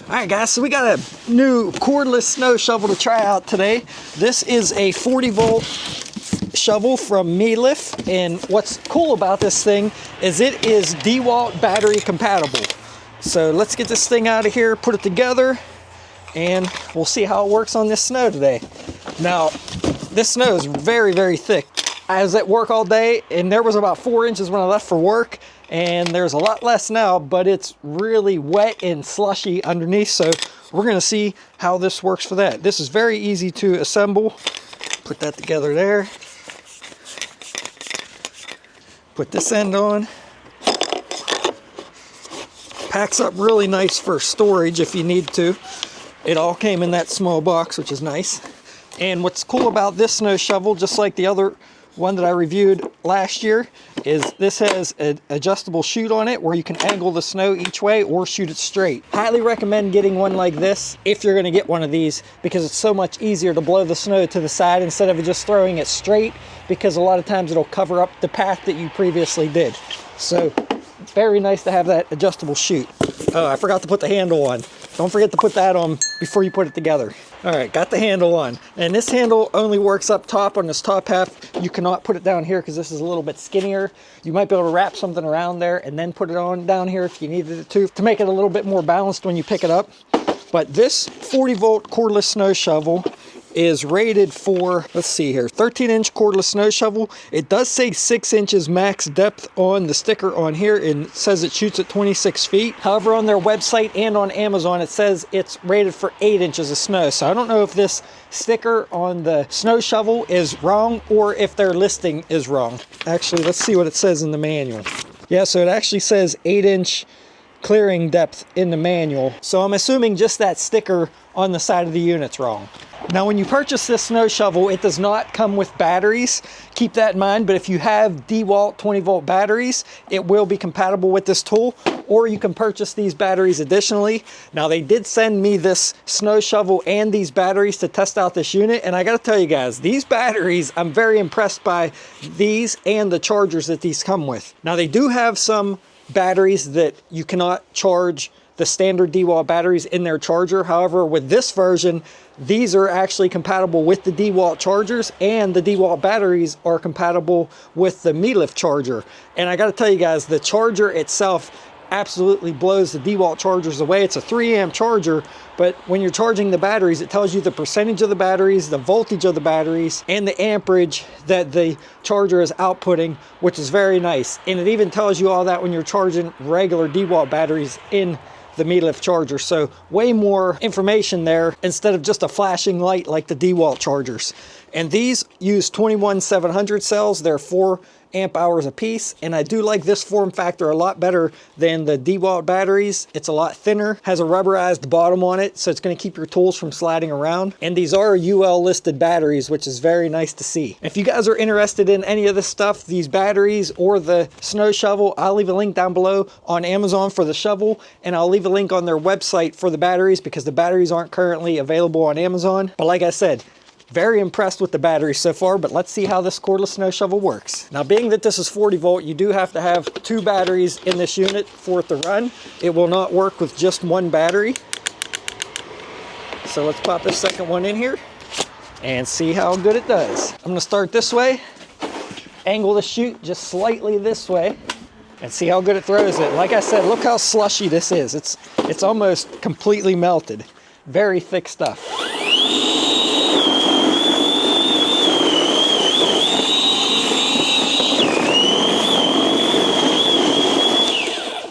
Alright guys, so we got a new cordless snow shovel to try out today. This is a 40-volt shovel from Mellif, and what's cool about this thing is it is Dewalt battery compatible. So let's get this thing out of here, put it together, and we'll see how it works on this snow today. Now, this snow is very, very thick. I was at work all day, and there was about 4 inches when I left for work, and there's a lot less now, but it's really wet and slushy underneath, so we're gonna see how this works for that. This is very easy to assemble. Put that together there. Put this end on. Packs up really nice for storage if you need to. It all came in that small box, which is nice. And what's cool about this snow shovel, just like the other one that I reviewed last year, is this has an adjustable chute on it where you can angle the snow each way or shoot it straight. Highly recommend getting one like this if you're going to get one of these, because it's so much easier to blow the snow to the side instead of just throwing it straight, because a lot of times it'll cover up the path that you previously did. So very nice to have that adjustable chute. Oh, I forgot to put the handle on. Don't forget to put that on before you put it together. All right, got the handle on. And this handle only works up top on this top half. You cannot put it down here because this is a little bit skinnier. You might be able to wrap something around there and then put it on down here if you needed it to make it a little bit more balanced when you pick it up. But this 40-volt cordless snow shovel is rated for, let's see here, 13-inch cordless snow shovel. It does say 6 inches max depth on the sticker on here, and it says it shoots at 26 feet. However, on their website and on Amazon, it says it's rated for 8 inches of snow. So I don't know if this sticker on the snow shovel is wrong or if their listing is wrong. Actually, let's see what it says in the manual. Yeah, so it actually says 8-inch clearing depth in the manual. So I'm assuming just that sticker on the side of the unit's wrong. Now, when you purchase this snow shovel, it does not come with batteries. Keep that in mind, but if you have Dewalt 20-volt batteries, it will be compatible with this tool, or you can purchase these batteries additionally. Now, they did send me this snow shovel and these batteries to test out this unit, and I gotta tell you guys, these batteries, I'm very impressed by these and the chargers that these come with. Now, they do have some batteries that you cannot charge the standard Dewalt batteries in their charger. However, with this version, these are actually compatible with the Dewalt chargers, and the Dewalt batteries are compatible with the Mellif charger. And I gotta tell you guys, the charger itself absolutely blows the Dewalt chargers away. It's a 3-amp charger, but when you're charging the batteries, it tells you the percentage of the batteries, the voltage of the batteries, and the amperage that the charger is outputting, which is very nice. And it even tells you all that when you're charging regular Dewalt batteries in the Mellif charger. So way more information there instead of just a flashing light like the Dewalt chargers. And these use 21-700 cells. They're 4 amp hours a piece, and I do like this form factor a lot better than the Dewalt batteries. It's a lot thinner, has a rubberized bottom on it, so it's going to keep your tools from sliding around. And these are UL listed batteries, which is very nice to see. If you guys are interested in any of this stuff, these batteries or the snow shovel, I'll leave a link down below on Amazon for the shovel, and I'll leave a link on their website for the batteries, because the batteries aren't currently available on Amazon. But like I said, very impressed with the batteries so far, but let's see how this cordless snow shovel works. Now, being that this is 40 volt, you do have to have 2 batteries in this unit for it to run. It will not work with just 1 battery. So let's pop this second one in here and see how good it does. I'm gonna start this way, angle the chute just slightly this way, and see how good it throws it. Like I said, look how slushy this is. It's almost completely melted. Very thick stuff.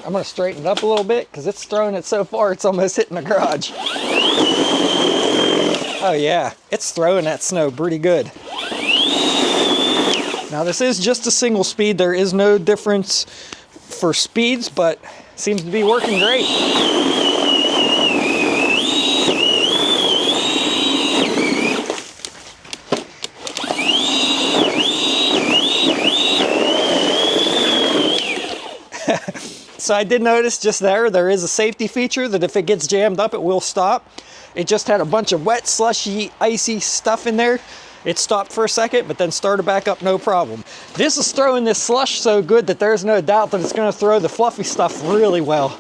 I'm gonna straighten it up a little bit because it's throwing it so far it's almost hitting the garage. Oh yeah, it's throwing that snow pretty good. Now, this is just a single speed. There is no difference for speeds, but seems to be working great. So I did notice just there is a safety feature that if it gets jammed up, it will stop. It just had a bunch of wet, slushy, icy stuff in there. It stopped for a second, but then started back up, no problem. This is throwing this slush so good that there's no doubt that it's gonna throw the fluffy stuff really well.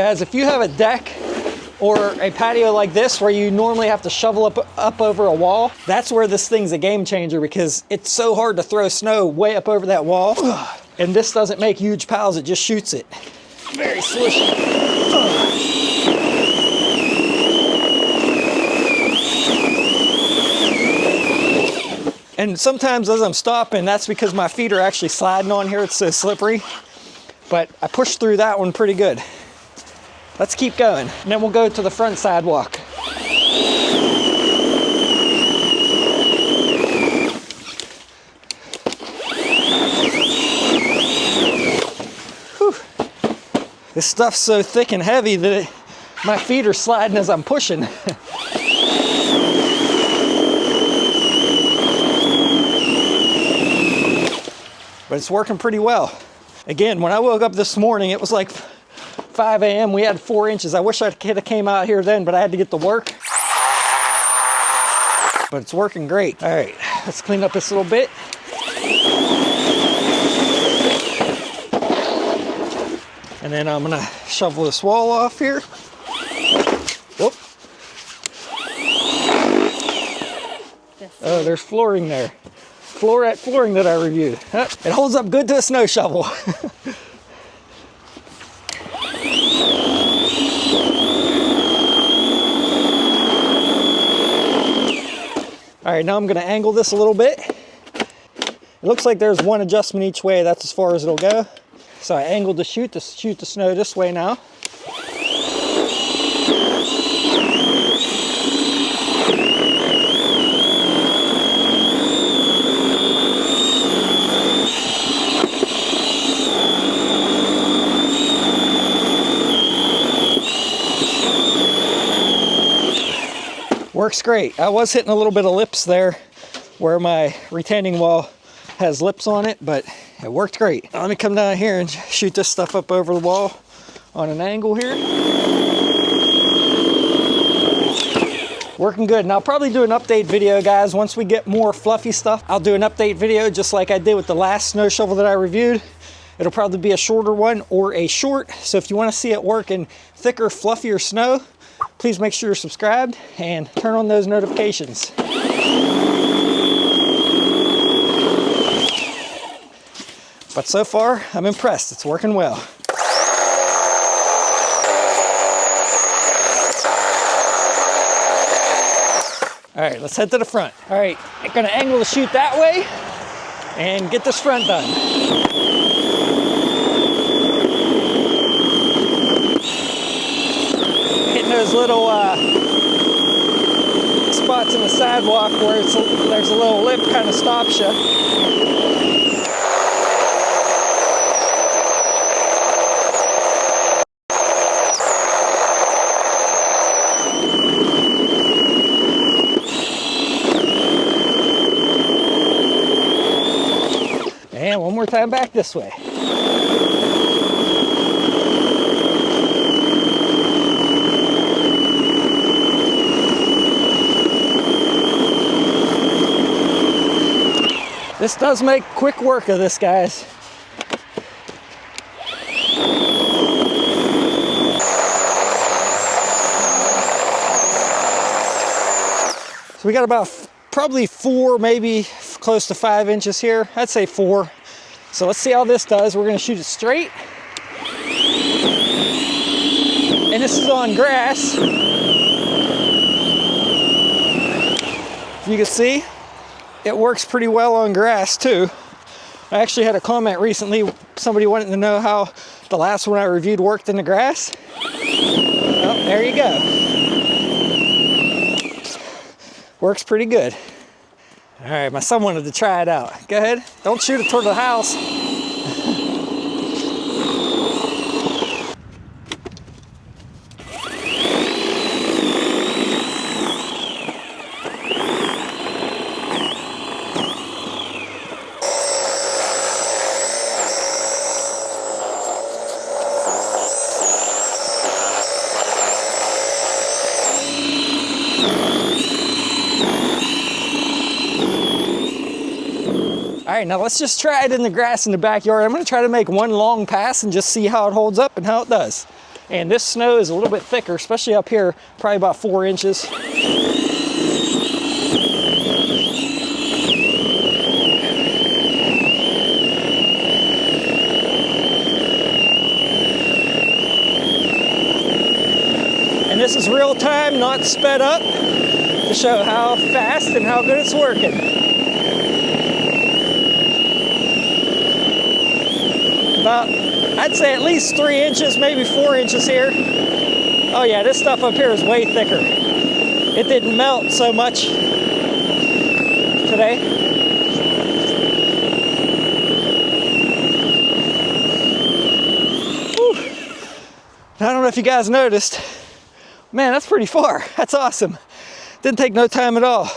guys, if you have a deck or a patio like this where you normally have to shovel up over a wall, that's where this thing's a game changer, because it's so hard to throw snow way up over that wall. And this doesn't make huge piles, it just shoots it. Very slushy. And sometimes as I'm stopping, that's because my feet are actually sliding on here, it's so slippery. But I pushed through that one pretty good. Let's keep going, and then we'll go to the front sidewalk. Whew. This stuff's so thick and heavy that my feet are sliding as I'm pushing. But it's working pretty well. Again, when I woke up this morning, it was like 5 a.m. We had 4 inches. I wish I could have came out here then, but I had to get to work. But it's working great. All right, let's clean up this little bit. And then I'm gonna shovel this wall off here. Whoop. Oh, there's flooring there. Flooring that I reviewed. It holds up good to a snow shovel. All right, now I'm gonna angle this a little bit. It looks like there's one adjustment each way. That's as far as it'll go. So I angled to shoot the snow this way now. Works great. I was hitting a little bit of lips there where my retaining wall has lips on it, but it worked great. Let me come down here and shoot this stuff up over the wall on an angle here. Working good. And I'll probably do an update video, guys. Once we get more fluffy stuff, I'll do an update video just like I did with the last snow shovel that I reviewed. It'll probably be a shorter one or a short. So if you want to see it work in thicker, fluffier snow, please make sure you're subscribed and turn on those notifications. But so far, I'm impressed. It's working well. All right, let's head to the front. All right, I'm gonna angle the chute that way and get this front done. Hitting those little spots in the sidewalk where there's a little lip, kind of stops you. And one more time back this way. This does make quick work of this, guys. So we got about probably 4, maybe close to 5 inches here. I'd say 4. So let's see how this does. We're gonna shoot it straight. And this is on grass. You can see, it works pretty well on grass too. I actually had a comment recently, somebody wanted to know how the last one I reviewed worked in the grass. Well, there you go. Works pretty good. All right, my son wanted to try it out. Go ahead, don't shoot it toward the house. All right, now let's just try it in the grass in the backyard. I'm gonna try to make one long pass and just see how it holds up and how it does. And this snow is a little bit thicker, especially up here, probably about 4 inches. And this is real time, not sped up, to show how fast and how good it's working. About, I'd say at least 3 inches, maybe 4 inches here. Oh yeah, this stuff up here is way thicker. It didn't melt so much today. Whew. I don't know if you guys noticed. Man, that's pretty far. That's awesome. Didn't take no time at all.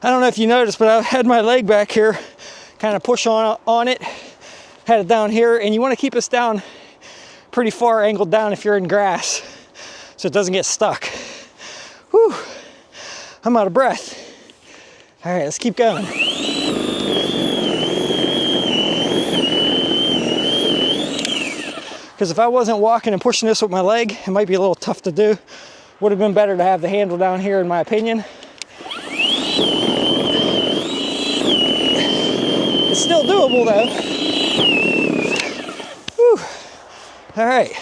I don't know if you noticed, but I had my leg back here, kind of push on it, had it down here, and you want to keep this down pretty far angled down if you're in grass, so it doesn't get stuck. Whew, I'm out of breath. All right, let's keep going. Because if I wasn't walking and pushing this with my leg, it might be a little tough to do. Would have been better to have the handle down here, in my opinion. It's still doable though. Whew. All right,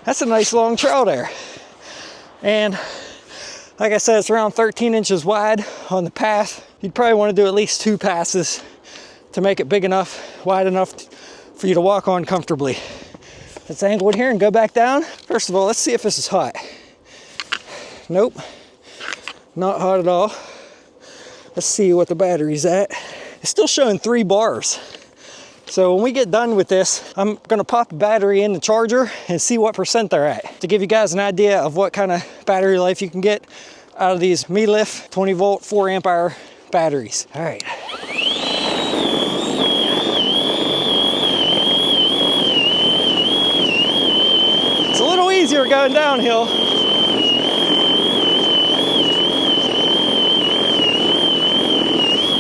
that's a nice long trail there. And like I said, it's around 13 inches wide on the path. You'd probably want to do at least 2 passes to make it big enough, wide enough for you to walk on comfortably. Let's angle it here and go back down. First of all, let's see if this is hot. Nope, not hot at all. Let's see what the battery's at. It's still showing 3 bars. So when we get done with this, I'm gonna pop the battery in the charger and see what percent they're at, to give you guys an idea of what kind of battery life you can get out of these Mellif 20 volt, 4 amp hour batteries. All right. It's a little easier going downhill.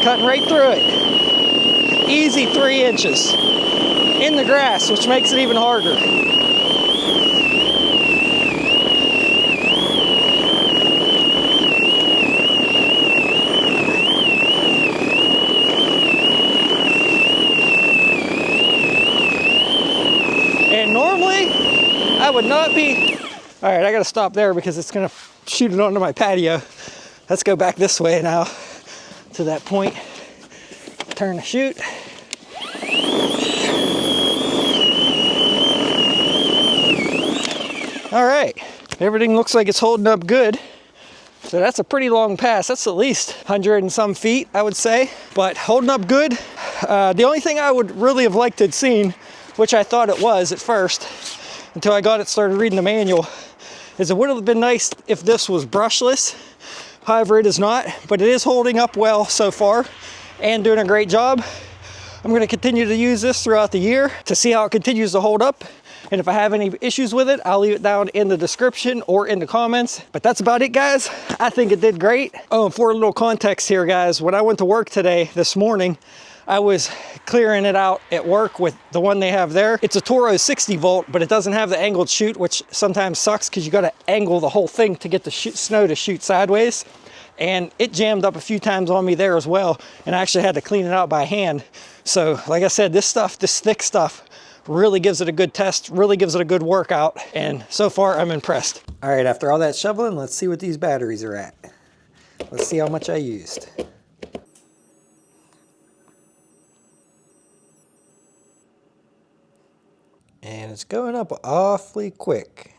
Cutting right through it. Easy 3 inches in the grass, which makes it even harder. And normally I would not be. All right, I gotta stop there because it's gonna shoot it onto my patio. Let's go back this way now to that point. Turn the chute. All right, everything looks like it's holding up good. So that's a pretty long pass. That's at least 100 and some feet, I would say, but holding up good. The only thing I would really have liked to have seen, which I thought it was at first, until I got it started reading the manual, is it would have been nice if this was brushless. However, it is not, but it is holding up well so far and doing a great job. I'm gonna continue to use this throughout the year to see how it continues to hold up. And if I have any issues with it, I'll leave it down in the description or in the comments. But that's about it, guys. I think it did great. Oh, and for a little context here, guys, when I went to work this morning, I was clearing it out at work with the one they have there. It's a Toro 60 volt, but it doesn't have the angled chute, which sometimes sucks because you got to angle the whole thing to get the snow to shoot sideways. And it jammed up a few times on me there as well. And I actually had to clean it out by hand. So like I said, this thick stuff, really gives it a good test, really gives it a good workout, and so far I'm impressed. All right, after all that shoveling, let's see what these batteries are at. Let's see how much I used. And it's going up awfully quick.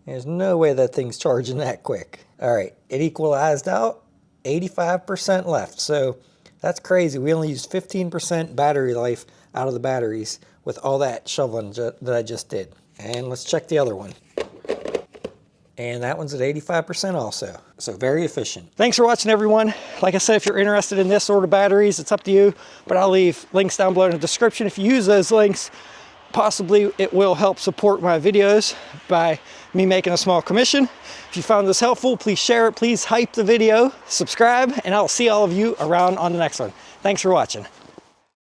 There's no way that thing's charging that quick. All right, it equalized out, 85% left. So that's crazy. We only used 15% battery life out of the batteries with all that shoveling that I just did. And let's check the other one. And that one's at 85% also. So very efficient. Thanks for watching, everyone. Like I said, if you're interested in this sort of batteries, it's up to you, but I'll leave links down below in the description. If you use those links, possibly it will help support my videos by me making a small commission. If you found this helpful, please share it, please hype the video, subscribe, and I'll see all of you around on the next one. Thanks for watching.